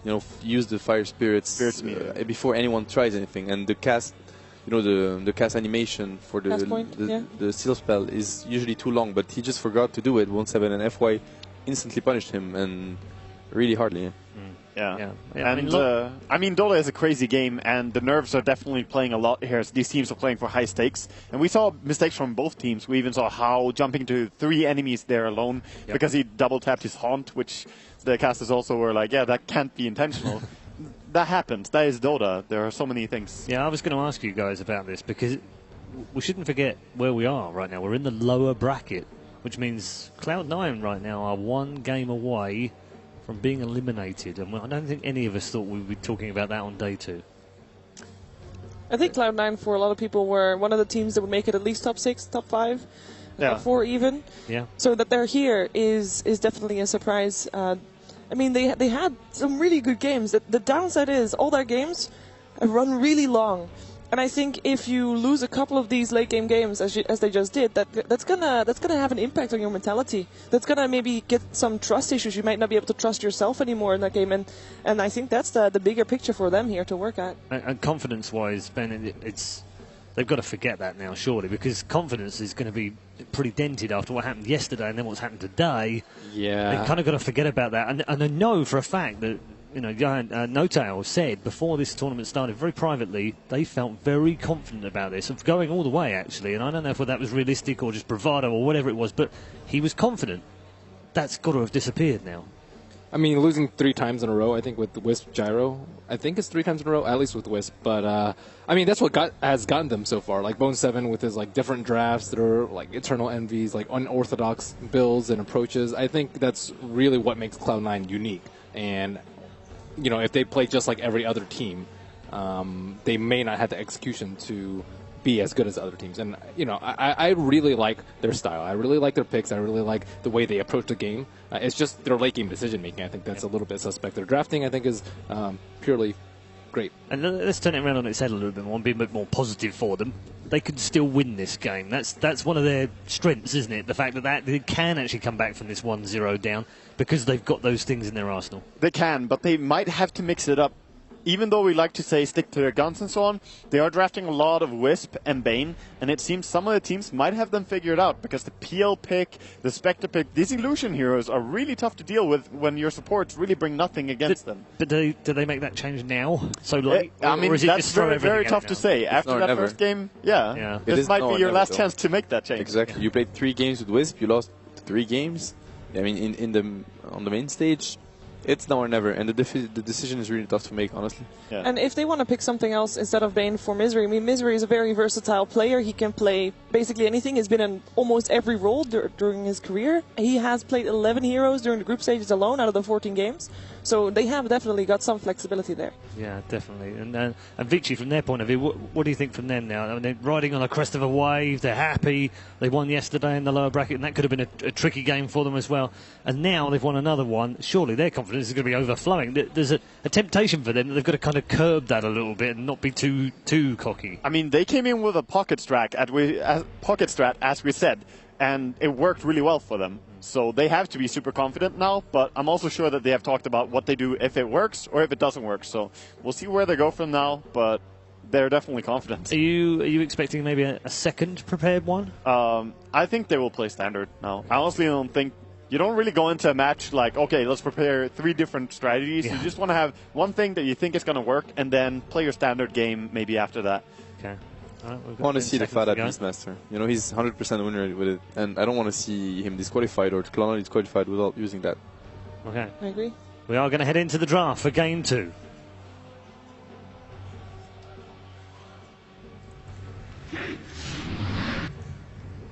you know, use the fire spirits before anyone tries anything. And the cast, you know, the cast animation for the seal spell is usually too long, but he just forgot to do it. 1-7 and FY instantly punished him, and really hardly. Yeah. And I mean, Dota is a crazy game, and the nerves are definitely playing a lot here. These teams are playing for high stakes, and we saw mistakes from both teams. We even saw How jumping to 3 enemies there alone because he double tapped his Haunt, which the casters also were like, yeah, that can't be intentional. That happens. That is Dota. There are so many things. Yeah, I was going to ask you guys about this because we shouldn't forget where we are right now. We're in the lower bracket, which means Cloud9 right now are 1 game away from being eliminated, and I don't think any of us thought we would be talking about that on day 2. I think Cloud9 for a lot of people were one of the teams that would make it at least top 6, top 5, top 4 even. Yeah. So that they're here is definitely a surprise. I mean, they had some really good games. The downside is all their games have run really long. And I think if you lose a couple of these late game games, as they just did, that's gonna have an impact on your mentality. That's gonna maybe get some trust issues. You might not be able to trust yourself anymore in that game, and I think that's the bigger picture for them here to work at. And confidence-wise, Ben, they've got to forget that now, surely, because confidence is going to be pretty dented after what happened yesterday and then what's happened today. Yeah, they've kind of got to forget about that, and I know for a fact that. You know, No Tail said before this tournament started, very privately, they felt very confident about this, of going all the way, actually. And I don't know if that was realistic or just bravado or whatever it was, but he was confident. That's got to have disappeared now. I mean, losing 3 times in a row, I think, with the Wisp Gyro. I think it's 3 times in a row, at least with Wisp. But, I mean, that's what has gotten them so far. Like, Bone7 with his, like, different drafts that are, like, Eternal Envies, like, unorthodox builds and approaches. I think that's really what makes Cloud9 unique. And you know, if they play just like every other team, they may not have the execution to be as good as other teams. And, you know, I really like their style. I really like their picks. I really like the way they approach the game. It's just their late game decision making. I think that's a little bit suspect. Their drafting, I think, is purely great. And let's turn it around on its head a little bit more and be a bit more positive for them. They could still win this game. That's one of their strengths, isn't it? The fact that they can actually come back from this 1-0 down because they've got those things in their arsenal. They can, but they might have to mix it up. Even though we like to say stick to their guns and so on, they are drafting a lot of Wisp and Bane, and it seems some of the teams might have them figured out, because the PL pick, the Spectre pick, these Illusion heroes are really tough to deal with when your supports really bring nothing against them. But do they make that change now? So late? I mean, that's very tough to say. After that first game, this might be your last chance to make that change. Exactly. You played 3 games with Wisp, you lost 3 games. I mean, on the main stage, it's now or never, and the decision is really tough to make, honestly. Yeah. And if they want to pick something else instead of Bane for Misery, I mean, Misery is a very versatile player. He can play basically anything. He's been in almost every role during his career. He has played 11 heroes during the group stages alone out of the 14 games. So they have definitely got some flexibility there. Yeah, definitely. And Vici, from their point of view, what do you think from them now? I mean, they're riding on a crest of a wave. They're happy. They won yesterday in the lower bracket, and that could have been a tricky game for them as well. And now they've won another one. Surely their confidence is going to be overflowing. There's a temptation for them that they've got to kind of curb that a little bit and not be too cocky. I mean, they came in with a pocket strat, as we said, and it worked really well for them. So they have to be super confident now, but I'm also sure that they have talked about what they do if it works or if it doesn't work. So we'll see where they go from now, but they're definitely confident. Are you expecting maybe a second prepared one? I think they will play standard now. I honestly don't think... You don't really go into a match like, okay, let's prepare 3 different strategies. Yeah. You just want to have one thing that you think is going to work and then play your standard game maybe after that. Okay. I want to see the Fada Beastmaster. You know, he's 100% winner with it, and I don't want to see him disqualified or Cloud9 disqualified without using that. Okay. I agree. We are going to head into the draft for Game 2.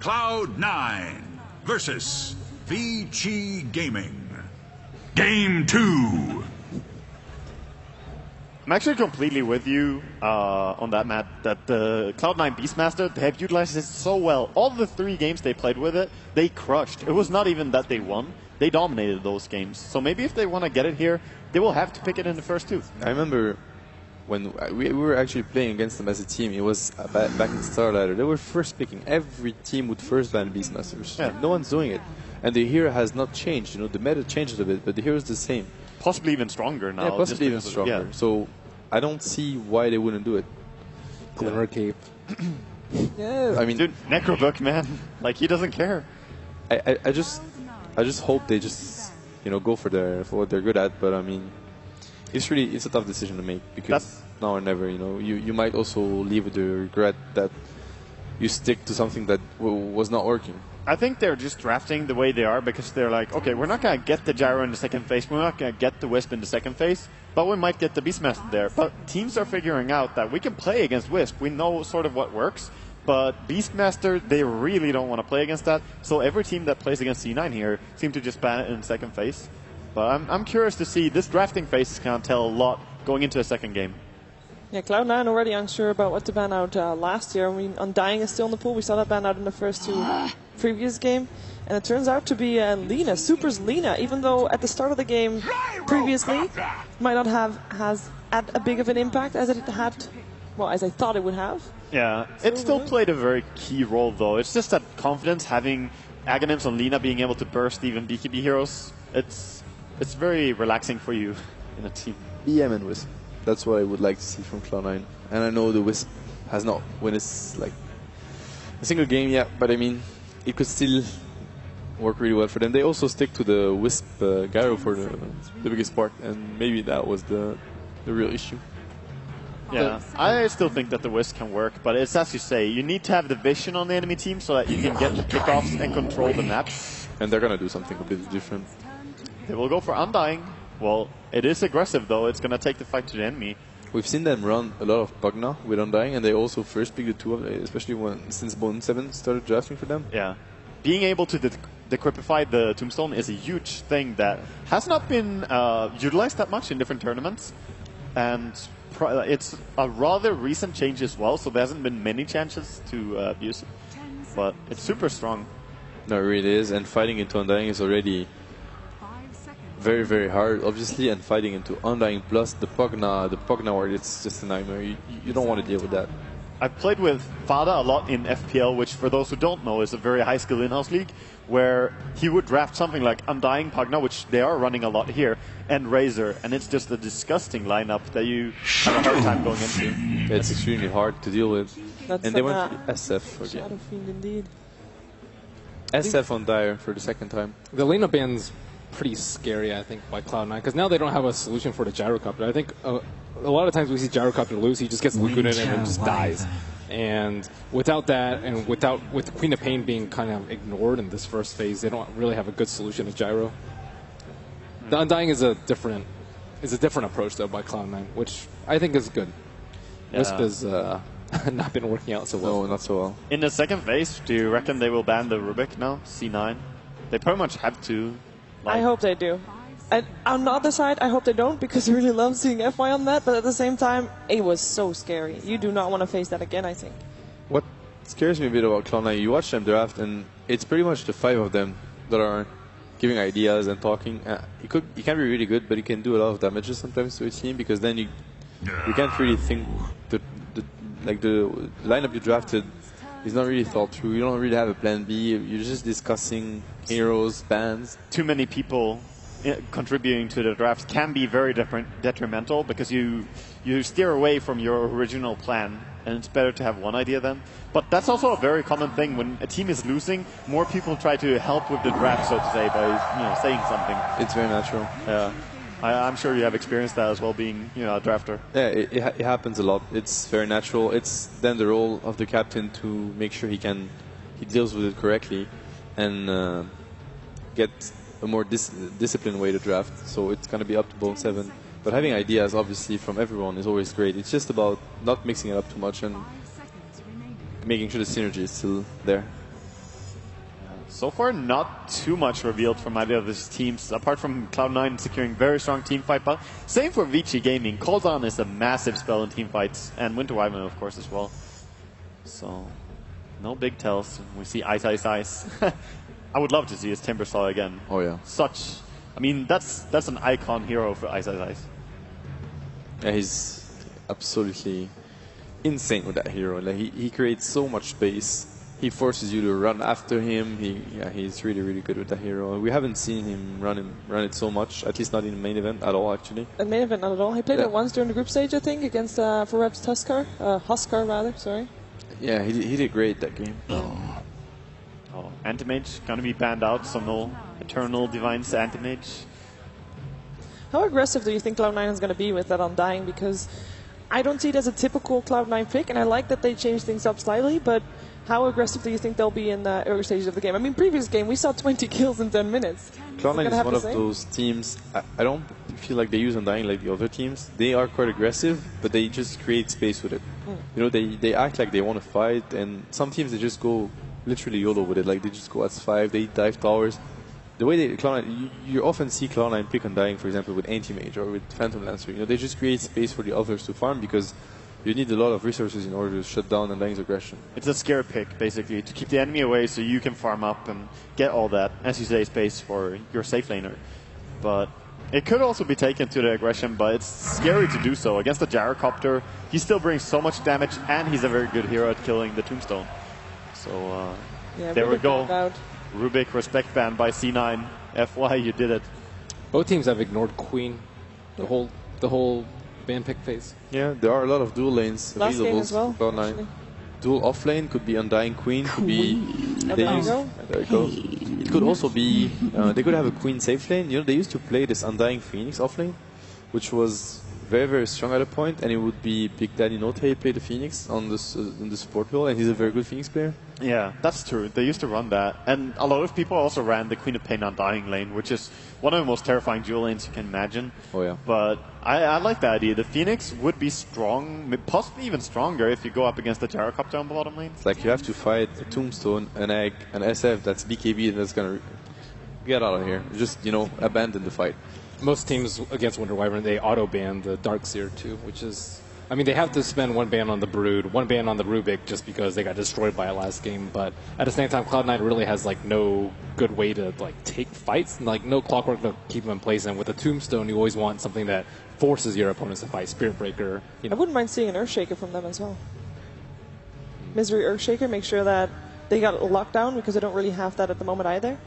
Cloud9 versus Vici Gaming. Game 2. I'm actually completely with you on that, Matt, that the Cloud9 Beastmaster, they have utilized it so well. All the 3 games they played with it, they crushed. It was not even that they won. They dominated those games. So maybe if they want to get it here, they will have to pick it in the first 2. I remember when we were actually playing against them as a team, it was back in Star Ladder. They were first picking. Every team would first ban Beastmasters. Yeah. No one's doing it. And the hero has not changed. You know, the meta changes a bit, but the hero is the same. possibly even stronger now. Yeah, possibly even stronger. Yeah. So I don't see why they wouldn't do it. Glimmer Cape. Yeah. I mean, dude, Necrobook, man, like he doesn't care. I just hope they just go for what they're good at. But I mean, it's a tough decision to make because now or never. You might also leave with the regret that you stick to something that was not working. I think they're just drafting the way they are because they're like, okay, we're not going to get the Gyro in the second phase, we're not going to get the Wisp in the second phase, but we might get the Beastmaster there. But teams are figuring out that we can play against Wisp. We know sort of what works, but Beastmaster, they really don't want to play against that. So every team that plays against C9 here seem to just ban it in the second phase. But I'm curious to see. This drafting phase is going to tell a lot going into a second game. Yeah, Cloud9 already unsure about what to ban out last year. I mean, Undying is still in the pool. We saw that ban out in the first two previous game. And it turns out to be Lina, Super's Lina, even though at the start of the game previously might not have had a big of an impact as it had, well, as I thought it would have. Yeah, it still played a very key role though. It's just that confidence, having Aghanims on Lina being able to burst even BKB heroes, it's very relaxing for you in a team. EM and Wisp. That's what I would like to see from Cloud9. And I know the Wisp has not won a single game yet, but I mean, it could still work really well for them. They also stick to the Wisp Gyro for the biggest part, and maybe that was the real issue. Yeah, I still think that the Wisp can work, but it's as you say, you need to have the vision on the enemy team so that you can get the kickoffs and control the map. And they're going to do something completely different. They will go for Undying. Well, it is aggressive though, it's going to take the fight to the enemy. We've seen them run a lot of Pugna with Undying, and they also first picked the two of them, especially since Bone 7 started drafting for them. Yeah. Being able to decrypify the Tombstone is a huge thing that has not been utilized that much in different tournaments. And it's a rather recent change as well, so there hasn't been many chances to abuse it. But it's super strong. No, it really is, and fighting into Undying is already very, very hard, obviously, and fighting into Undying plus the Pugna ward, it's just a nightmare. You don't want to deal with that. I've played with Fada a lot in FPL, which for those who don't know is a very high skill in-house league, where he would draft something like Undying Pugna, which they are running a lot here, and Razor, and it's just a disgusting lineup that you have a hard time going into. Yeah, it's extremely hard to deal with. That's and they went to SF again. Shadow Fiend indeed. SF on Dire for the second time. The Lina ban's pretty scary, I think, by Cloud9, because now they don't have a solution for the Gyrocopter. I think a lot of times we see Gyrocopter lose, he just gets Laguna in and just dies. And without that, and with Queen of Pain being kind of ignored in this first phase, they don't really have a good solution to Gyro. The Undying is a different approach though by Cloud9, which I think is good. Yeah. Wisp has not been working out so well. No, not so well. In the second phase, do you reckon they will ban the Rubik now, C9? They pretty much have to. I hope they do. And on the other side, I hope they don't, because I really love seeing FY on that, but at the same time, it was so scary. You do not want to face that again, I think. What scares me a bit about Cloud9, you watch them draft, and it's pretty much the 5 of them that are giving ideas and talking. He can be really good, but he can do a lot of damages sometimes to a team, because then you can't really think. The lineup you drafted is not really thought through. You don't really have a plan B. You're just discussing heroes, bans. Too many people contributing to the draft can be very detrimental, because you steer away from your original plan, and it's better to have one idea then. But that's also a very common thing. When a team is losing, more people try to help with the draft, so to say, by saying something. It's very natural. Yeah. I'm sure you have experienced that as well, being a drafter. Yeah, it happens a lot. It's very natural. It's then the role of the captain to make sure he deals with it correctly and get a more disciplined way to draft. So it's going to be up to Bone 7. But having ideas, obviously, from everyone is always great. It's just about not mixing it up too much and making sure the synergy is still there. So far, not too much revealed from either of these teams, apart from Cloud9 securing very strong team fight. But same for Vici Gaming. Calls On is a massive spell in team fights, and Winter Wyvern, of course, as well. So, no big tells. We see Ice Ice Ice. I would love to see his Timbersaw again. Oh yeah. That's an icon hero for Ice Ice Ice. Yeah, he's absolutely insane with that hero. Like he creates so much space He forces you to run after him. He's really, really good with that hero. We haven't seen him run it so much, at least not in the main event at all, actually. In main event, not at all. He played it once during the group stage, I think, against for Reps Huskar, rather. Sorry. Yeah, he did great that game. Oh, Anti-Mage gonna be banned out, so no Eternal Divine's Anti-Mage. How aggressive do you think Cloud9 is going to be with that Undying? Because I don't see it as a typical Cloud9 pick, and I like that they changed things up slightly, but how aggressive do you think they'll be in the early stages of the game? I mean, previous game, we saw 20 kills in 10 minutes. Cloud9 is one of those teams, I don't feel like they use Undying like the other teams. They are quite aggressive, but they just create space with it. You know, they act like they want to fight, and some teams, they just go literally YOLO with it. Like, they just go S5, they dive towers. The way they Cloud9, you often see Cloud9 pick Undying, for example, with Anti-Mage or with Phantom Lancer. You know, they just create space for the others to farm because you need a lot of resources in order to shut down Undying's aggression. It's a scare pick, basically, to keep the enemy away so you can farm up and get all that, as you say, space for your safe laner. But it could also be taken to the aggression, but it's scary to do so. Against the Gyrocopter, he still brings so much damage, and he's a very good hero at killing the Tombstone. So, there we go. Rubik, respect ban by C9. FY, you did it. Both teams have ignored Queen the whole ban pick phase. Yeah, there are a lot of dual lanes available for Cloud9. Dual off lane could be Undying Queen, could be there you go. It could also be they could have a Queen safe lane. You know, they used to play this Undying Phoenix off lane, which was very, very strong at a point, and it would be Big Daddy Note play the Phoenix on this in the support role, and he's a very good Phoenix player. Yeah, that's true. They used to run that, and a lot of people also ran the Queen of Pain Undying lane, which is one of the most terrifying dual lanes you can imagine. Oh yeah. But I like the idea. The Phoenix would be strong, possibly even stronger if you go up against the Gyrocopter on the bottom lane. It's like you have to fight a Tombstone, an Egg, an SF that's BKB, and that's gonna get out of here. Just, you know, abandon the fight. Most teams against Wonder Wyvern, they auto-ban the Darkseer too, which is... I mean, they have to spend one ban on the Brood, one ban on the Rubik just because they got destroyed by it last game, but at the same time, Cloud9 really has, like, no good way to, like, take fights, like, no clockwork to keep them in place, and with a Tombstone, you always want something that forces your opponents to fight. Spirit Breaker, you know. I wouldn't mind seeing an Earthshaker from them as well. Misery Earthshaker, make sure that they got locked down because they don't really have that at the moment either.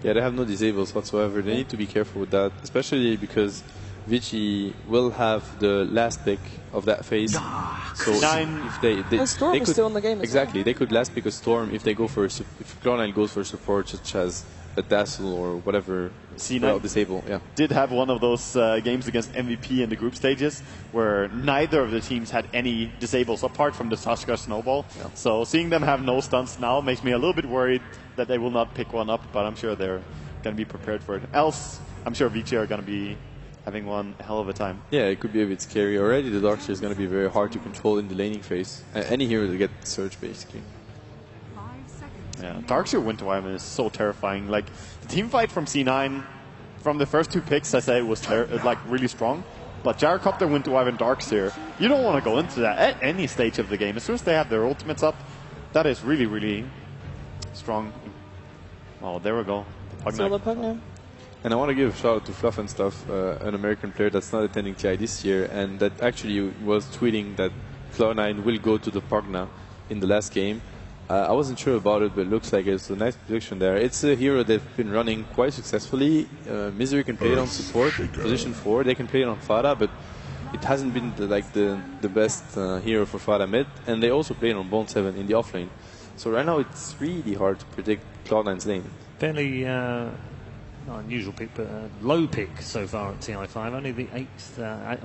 Yeah, they have no disables whatsoever. They need to be careful with that, especially because Vici will have the last pick of that phase. So if they Storm is could, still in the game. Exactly, they could last pick a Storm if they go for if Cloud9 goes for support such as a Dazzle or whatever. C9 disable. Yeah, did have one of those games against MVP in the group stages where neither of the teams had any disables apart from the Sashka Snowball. Yeah. So seeing them have no stunts now makes me a little bit worried that they will not pick one up, but I'm sure they're going to be prepared for it. Else, I'm sure Vici are going to be having one hell of a time. Yeah, it could be a bit scary. Already the Darkseer is going to be very hard to control in the laning phase. Any hero to get Surge, basically. Yeah, Darkseer Winter Wyvern is so terrifying. Like, the team fight from C9, from the first two picks, I say, was like really strong. But Gyrocopter, Winter Wyvern, Darkseer, you don't want to go into that at any stage of the game. As soon as they have their ultimates up, that is really, really strong. Oh, there we go. Pugna. And I want to give a shout out to Fluff and Stuff, an American player that's not attending TI this year, and that actually was tweeting that Cloud9 will go to the Pugna in the last game. I wasn't sure about it, but it looks like it's a nice prediction there. It's a hero they've been running quite successfully. Misery can play it on support, position 4. They can play it on Fada, but it hasn't been the best hero for Fada mid. And they also play it on Bone 7 in the offlane. So right now it's really hard to predict Cloud9's lane. Fairly not unusual pick, but low pick so far at TI5. Only the 8th